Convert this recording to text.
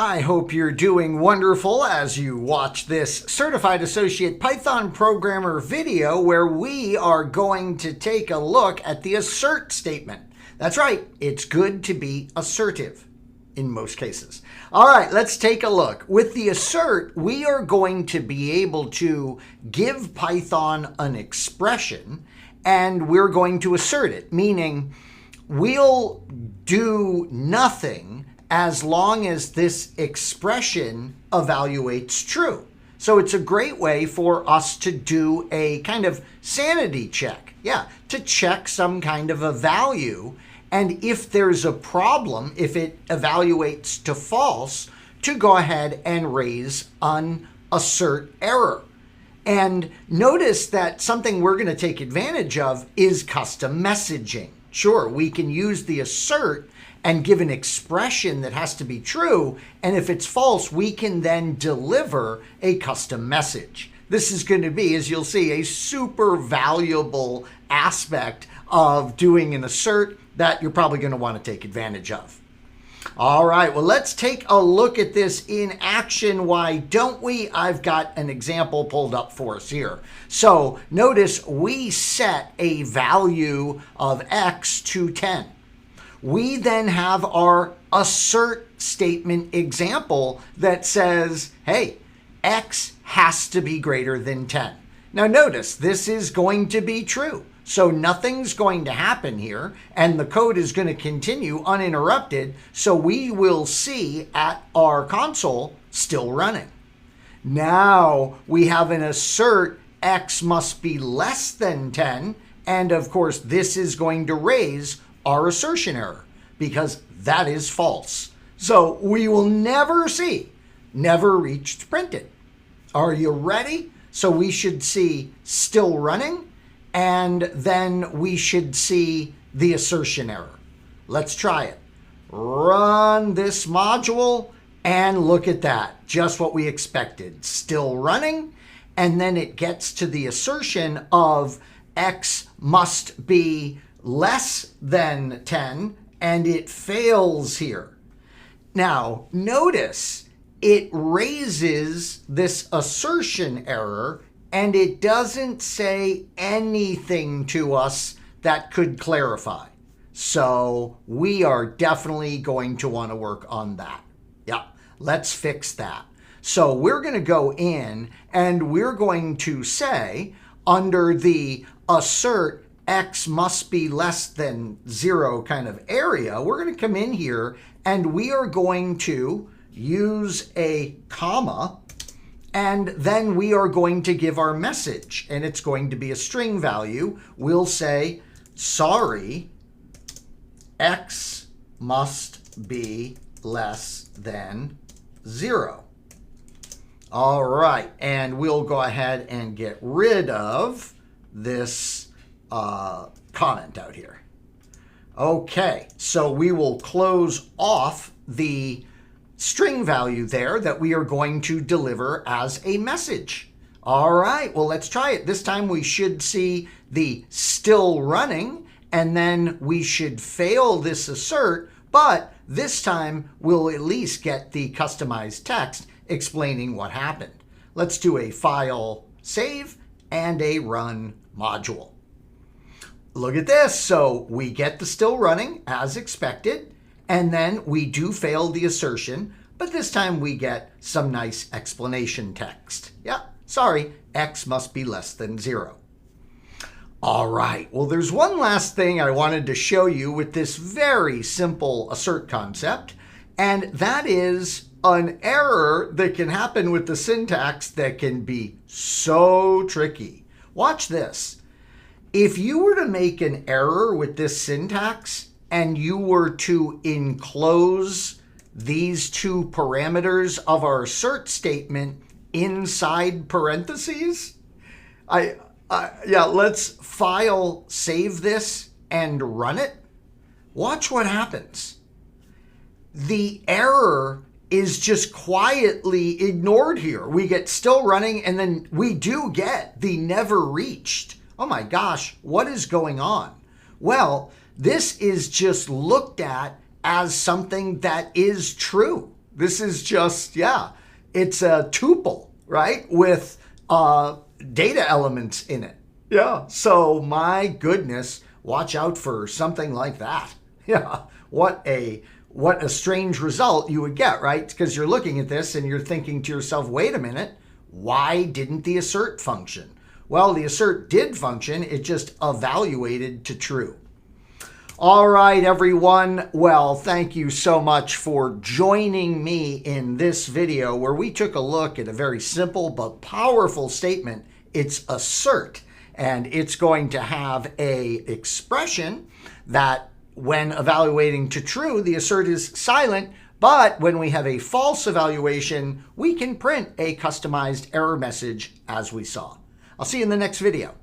I hope you're doing wonderful as you watch this Certified Associate Python Programmer video where we are going to take a look at the assert statement. That's right, it's good to be assertive in most cases. All right, let's take a look. With the assert, we are going to be able to give Python an expression and we're going to assert it, meaning we'll do nothing as long as this expression evaluates true. So it's a great way for us to do a kind of sanity check. Yeah, to check some kind of a value. And if there's a problem, if it evaluates to false, to go ahead and raise an assert error. And notice that something we're going to take advantage of is custom messaging. Sure, we can use the assert and give an expression that has to be true, and if it's false, we can then deliver a custom message. This is going to be, as you'll see, a super valuable aspect of doing an assert that you're probably going to want to take advantage of. All right, well, let's take a look at this in action. Why don't we? I've got an example pulled up for us here. So notice we set a value of x to 10. We then have our assert statement example that says, hey, x has to be greater than 10. Now notice, this is going to be true. So nothing's going to happen here, and the code is going to continue uninterrupted, so we will see at our console still running. Now we have an assert x must be less than 10, and of course this is going to raise our assertion error because that is false. So we will never see never reached printed. Are you ready? So we should see still running, and then we should see the assertion error. Let's try it. Run this module and look at that. Just what we expected. Still running, and then it gets to the assertion of x must be less than 10, and it fails here. Now, notice it raises this assertion error, and it doesn't say anything to us that could clarify. So we are definitely going to want to work on that. Yeah, let's fix that. So we're going to go in and we're going to say under the assert x must be less than 0 kind of area, we're going to come in here and we are going to use a comma, and then we are going to give our message, and it's going to be a string value. We'll say, sorry, x must be less than 0. All right, and we'll go ahead and get rid of this comment out here. Okay, so we will close off the string value there that we are going to deliver as a message. All right, well, let's try it. This time we should see the still running, and then we should fail this assert, but this time we'll at least get the customized text explaining what happened. Let's do a file save and a run module. Look at this. So we get the still running as expected, and then we do fail the assertion, but this time we get some nice explanation text. Yeah, sorry, x must be less than 0. All right, well, there's one last thing I wanted to show you with this very simple assert concept, and that is an error that can happen with the syntax that can be so tricky. Watch this. If you were to make an error with this syntax and you were to enclose these two parameters of our assert statement inside parentheses, yeah, let's file save this and run it. Watch what happens. The error is just quietly ignored here. We get still running, and then we do get the never reached. Oh my gosh, what is going on? Well, this is just looked at as something that is true. This is just, yeah, it's a tuple, right? With data elements in it. Yeah. So my goodness, watch out for something like that. Yeah. What a strange result you would get, right? Because you're looking at this and you're thinking to yourself, wait a minute, why didn't the assert function? Well, the assert did function. It just evaluated to true. All right, everyone. Well, thank you so much for joining me in this video where we took a look at a very simple but powerful statement. It's assert, and it's going to have a expression that when evaluating to true, the assert is silent, but when we have a false evaluation, we can print a customized error message as we saw. I'll see you in the next video.